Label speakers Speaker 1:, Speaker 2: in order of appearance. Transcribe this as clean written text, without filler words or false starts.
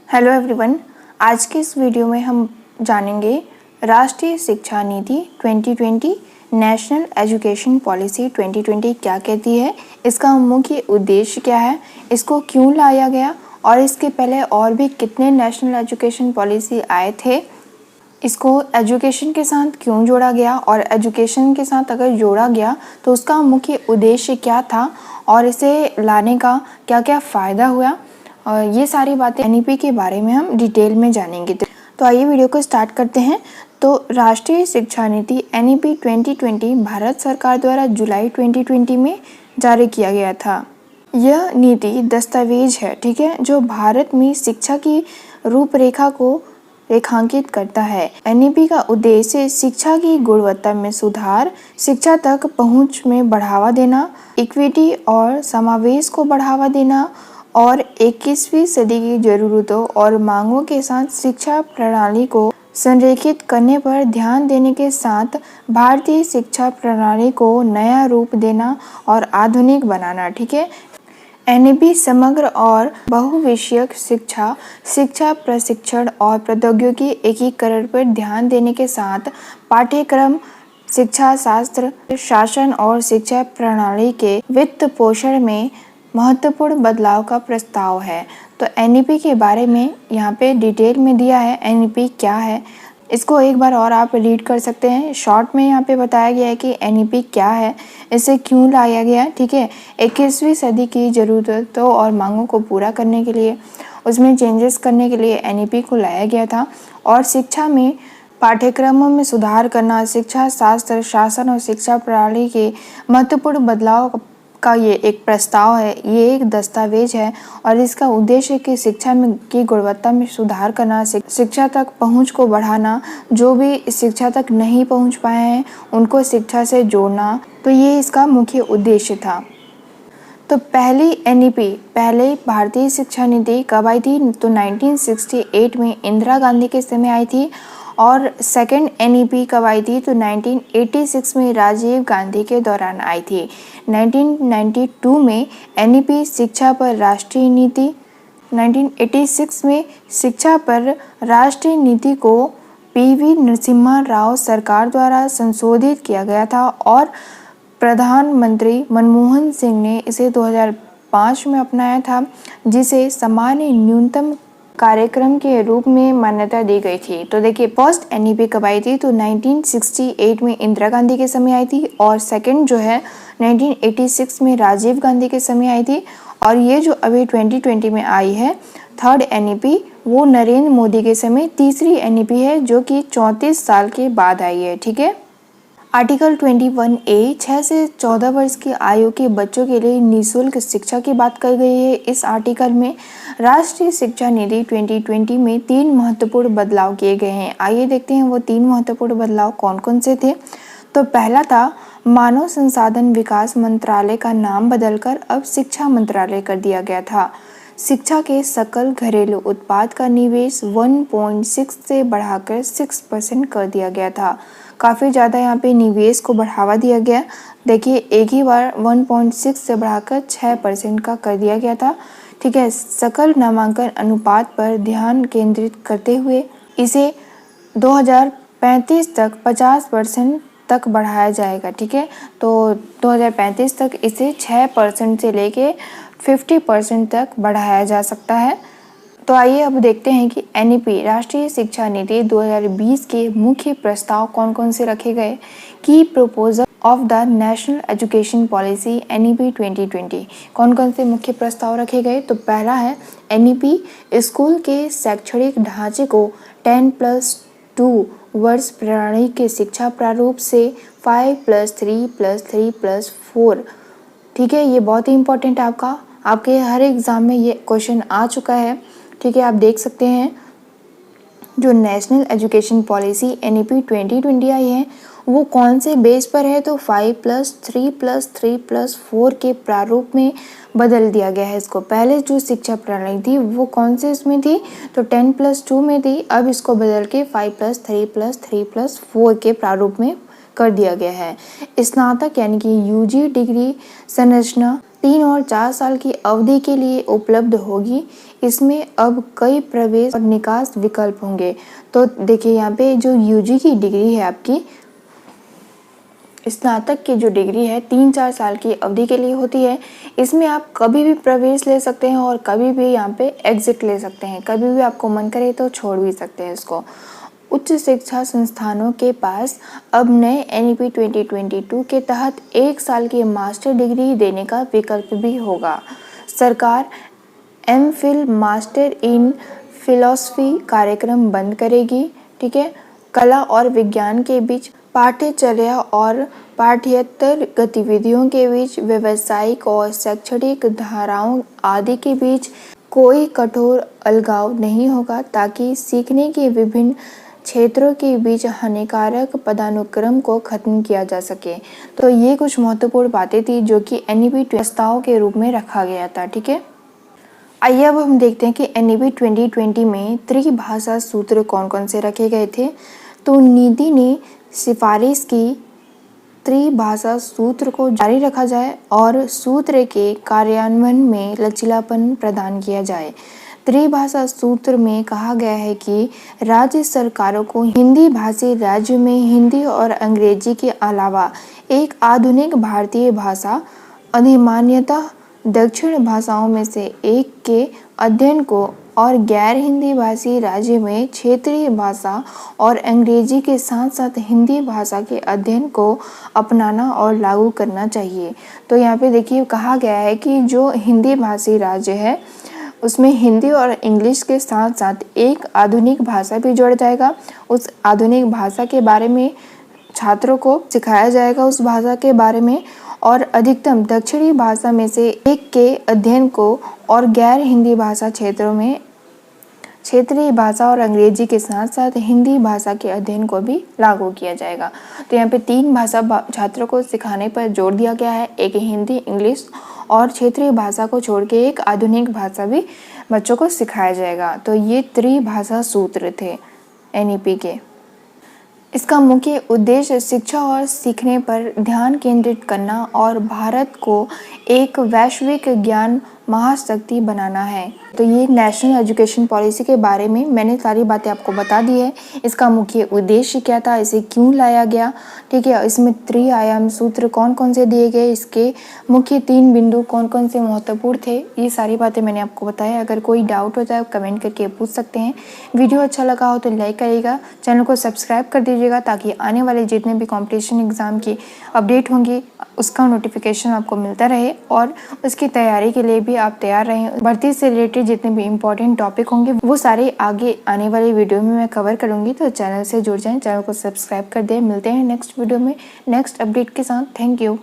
Speaker 1: Hello everyone, आज के इस वीडियो में हम जानेंगे राष्ट्रीय शिक्षा नीति 2020 नेशनल एजुकेशन पॉलिसी 2020 क्या कहती है, इसका मुख्य उद्देश्य क्या है, इसको क्यों लाया गया और इसके पहले और भी कितने नेशनल एजुकेशन पॉलिसी आए थे, इसको एजुकेशन के साथ क्यों जोड़ा गया और एजुकेशन के साथ अगर जोड़ा गया तो उसका मुख्य उद्देश्य क्या था और इसे लाने का क्या क्या फ़ायदा हुआ। और ये सारी बातें एनईपी के बारे में हम डिटेल में जानेंगे। तो आइए वीडियो को स्टार्ट करते हैं। तो राष्ट्रीय शिक्षा नीति एनईपी 2020 भारत सरकार द्वारा जुलाई 2020 में जारी किया गया था। यह नीति दस्तावेज है, ठीक है, जो भारत में शिक्षा की रूपरेखा को रेखांकित करता है। एनईपी का उद्देश्य शिक्षा की गुणवत्ता में सुधार, शिक्षा तक पहुंच में बढ़ावा देना, इक्विटी और समावेश को बढ़ावा देना और 21वीं सदी की ज़रूरतों और मांगों के साथ शिक्षा प्रणाली को संरेखित करने पर ध्यान देने के साथ भारतीय शिक्षा प्रणाली को नया रूप देना और आधुनिक बनाना, ठीक है। एनईपी समग्र और बहुविषयक शिक्षा, शिक्षा प्रशिक्षण और प्रौद्योगिकी एकीकरण पर ध्यान देने के साथ पाठ्यक्रम, शिक्षा शास्त्र, शासन और शिक्षा प्रणाली के वित्त पोषण में महत्वपूर्ण बदलाव का प्रस्ताव है। तो एनईपी के बारे में यहाँ पे डिटेल में दिया है, एनईपी क्या है, इसको एक बार और आप रीड कर सकते हैं। शॉर्ट में यहाँ पे बताया गया है कि एनईपी क्या है, इसे क्यों लाया गया, ठीक है। 21वीं सदी की ज़रूरतों और मांगों को पूरा करने के लिए, उसमें चेंजेस करने के लिए एनईपी को लाया गया था और शिक्षा में पाठ्यक्रमों में सुधार करना, शिक्षा शास्त्र, शासन और शिक्षा प्रणाली के महत्वपूर्ण बदलाव का ये एक प्रस्ताव है, ये एक दस्तावेज है और इसका उद्देश्य कि शिक्षा में की गुणवत्ता में सुधार करना, शिक्षा तक पहुंच को बढ़ाना, जो भी शिक्षा तक नहीं पहुंच पाए हैं उनको शिक्षा से जोड़ना, तो ये इसका मुख्य उद्देश्य था। तो पहली एनईपी, पहले भारतीय शिक्षा नीति कब आई थी, तो 1968 में इंदिरा गांधी के समय आई थी और सेकंड एनईपी कब आई थी, तो 1986 में राजीव गांधी के दौरान आई थी। 1992 में एनईपी शिक्षा पर राष्ट्रीय नीति, 1986 में शिक्षा पर राष्ट्रीय नीति को पीवी नरसिम्हा राव सरकार द्वारा संशोधित किया गया था और प्रधानमंत्री मनमोहन सिंह ने इसे 2005 में अपनाया था, जिसे सामान्य न्यूनतम कार्यक्रम के रूप में मान्यता दी गई थी। तो देखिए, फर्स्ट एनईपी कब आई थी, तो 1968 में इंदिरा गांधी के समय आई थी और सेकंड जो है 1986 में राजीव गांधी के समय आई थी और ये जो अभी 2020 में आई है थर्ड एनईपी, वो नरेंद्र मोदी के समय तीसरी एनईपी है जो कि 34 साल के बाद आई है, ठीक है। आर्टिकल 21A 6 से 14 वर्ष की आयु के बच्चों के लिए निःशुल्क शिक्षा की बात कही गई है। इस आर्टिकल में राष्ट्रीय शिक्षा नीति 2020 में 3 महत्वपूर्ण बदलाव किए गए हैं। आइए देखते हैं वो 3 महत्वपूर्ण बदलाव कौन कौन से थे। तो पहला था मानव संसाधन विकास मंत्रालय का नाम बदलकर अब शिक्षा मंत्रालय कर दिया गया था। शिक्षा के सकल घरेलू उत्पाद का निवेश 1.6 से बढ़ाकर 6% कर दिया गया था। काफ़ी ज़्यादा यहाँ पे निवेश को बढ़ावा दिया गया। देखिए, एक ही बार 1.6 से बढ़ाकर 6% का कर दिया गया था, ठीक है। सकल नामांकन अनुपात पर ध्यान केंद्रित करते हुए इसे 2035 तक 50% तक बढ़ाया जाएगा, ठीक है। तो 2035 तक इसे 6% से लेके 50% तक बढ़ाया जा सकता है। तो आइए अब देखते हैं कि एनईपी राष्ट्रीय शिक्षा नीति 2020 के मुख्य प्रस्ताव कौन कौन से रखे गए। की proposal of the national education policy NEP 2020, कौन कौन से मुख्य प्रस्ताव रखे गए। तो पहला है एनईपी स्कूल के शैक्षणिक ढांचे को 10+2 वर्ष प्रणाली के शिक्षा प्रारूप से 5+3+3+4, ठीक है। ये बहुत ही इंपॉर्टेंट है, आपके हर एग्ज़ाम में ये क्वेश्चन आ चुका है, ठीक है। आप देख सकते हैं जो नेशनल एजुकेशन पॉलिसी एनईपी 2020 आई है वो कौन से बेस पर है, तो 5+3+3+4 के प्रारूप में बदल दिया गया है इसको। पहले जो शिक्षा प्रणाली थी वो कौन से इसमें थी, तो 10+2 में थी, अब इसको बदल के 5+3+3+4 के प्रारूप में कर दिया गया है। स्नातक यानी कि यूजी डिग्री संरचना 3 और 4 साल की अवधि के लिए उपलब्ध होगी। इसमें अब कई प्रवेश और निकास विकल्प होंगे। तो देखिए यहाँ पे जो यूजी की डिग्री है, आपकी स्नातक की जो डिग्री है 3-4 साल की अवधि के लिए होती है। इसमें आप कभी भी प्रवेश ले सकते हैं और कभी भी यहाँ पे एग्जिट ले सकते हैं। कभी भी आपको मन करे तो छोड़ भी सकते हैं इसको। उच्च शिक्षा संस्थानों के पास अब नए NEP 2022 के तहत 1 साल की मास्टर डिग्री देने का विकल्प भी होगा। सरकार MPhil मास्टर इन फिलॉसफी कार्यक्रम बंद करेगी। ठीक है। कला और विज्ञान के बीच पाठ्यचर्या और पाठ्येतर गतिविधियों के बीच, व्यावसायिक और शैक्षणिक धाराओं आदि के बीच कोई कठोर अलगाव नहीं होगा, ताकि सीखने के विभिन्न क्षेत्रों के बीच हानिकारक पदानुक्रम को खत्म किया जा सके। तो ये कुछ महत्वपूर्ण बातें थी जो कि NEP प्रस्ताव के रूप में रखा गया था। ठीक है। आइए अब हम देखते हैं कि NEP 2020 में त्रिभाषा सूत्र कौन कौन से रखे गए थे। तो नीति ने सिफारिश की त्रिभाषा सूत्र को जारी रखा जाए और सूत्र के कार्यान्वयन में लचीलापन प्रदान किया जाए। त्रिभाषा सूत्र में कहा गया है कि राज्य सरकारों को हिंदी भाषी राज्य में हिंदी और अंग्रेजी के अलावा एक आधुनिक भारतीय भाषा अधिमान्यतः दक्षिण भाषाओं में से एक के अध्ययन को और गैर हिंदी भाषी राज्य में क्षेत्रीय भाषा और अंग्रेजी के साथ साथ हिंदी भाषा के अध्ययन को अपनाना और लागू करना चाहिए। तो यहाँ पे देखिए कहा गया है कि जो हिंदी भाषी राज्य है उसमें हिंदी और इंग्लिश के साथ साथ एक आधुनिक भाषा भी जोड़ा जाएगा। उस आधुनिक भाषा के बारे में छात्रों को सिखाया जाएगा उस भाषा के बारे में, और अधिकतम दक्षिणी भाषा में से एक के अध्ययन को और गैर हिंदी भाषा क्षेत्रों में क्षेत्रीय भाषा और अंग्रेजी के साथ साथ हिंदी भाषा के अध्ययन को भी लागू किया जाएगा। तो यहाँ पे 3 भाषा छात्रों को सिखाने पर जोर दिया गया है, एक हिंदी, इंग्लिश और क्षेत्रीय भाषा को छोड़ के एक आधुनिक भाषा भी बच्चों को सिखाया जाएगा। तो ये त्रिभाषा सूत्र थे NEP के। इसका मुख्य उद्देश्य शिक्षा और सीखने पर ध्यान केंद्रित करना और भारत को एक वैश्विक ज्ञान महाशक्ति बनाना है। तो ये नेशनल एजुकेशन पॉलिसी के बारे में मैंने सारी बातें आपको बता दी है। इसका मुख्य उद्देश्य क्या था, इसे क्यों लाया गया, ठीक है। इसमें त्रिआयाम सूत्र कौन कौन से दिए गए, इसके मुख्य 3 बिंदु कौन कौन से महत्वपूर्ण थे, ये सारी बातें मैंने आपको बताया। अगर कोई डाउट होता है कमेंट करके पूछ सकते हैं। वीडियो अच्छा लगा हो तो लाइक करिएगा, चैनल को सब्सक्राइब कर दीजिएगा ताकि आने वाले जितने भी कॉम्पिटिशन एग्ज़ाम की अपडेट होंगी उसका नोटिफिकेशन आपको मिलता रहे और उसकी तैयारी के लिए भी आप तैयार रहें। भर्ती से रिलेटेड जितने भी इम्पोर्टेंट टॉपिक होंगे वो सारे आगे आने वाले वीडियो में मैं कवर करूंगी। तो चैनल से जुड़ जाएं, चैनल को सब्सक्राइब कर दें। मिलते हैं नेक्स्ट वीडियो में नेक्स्ट अपडेट के साथ। Thank you.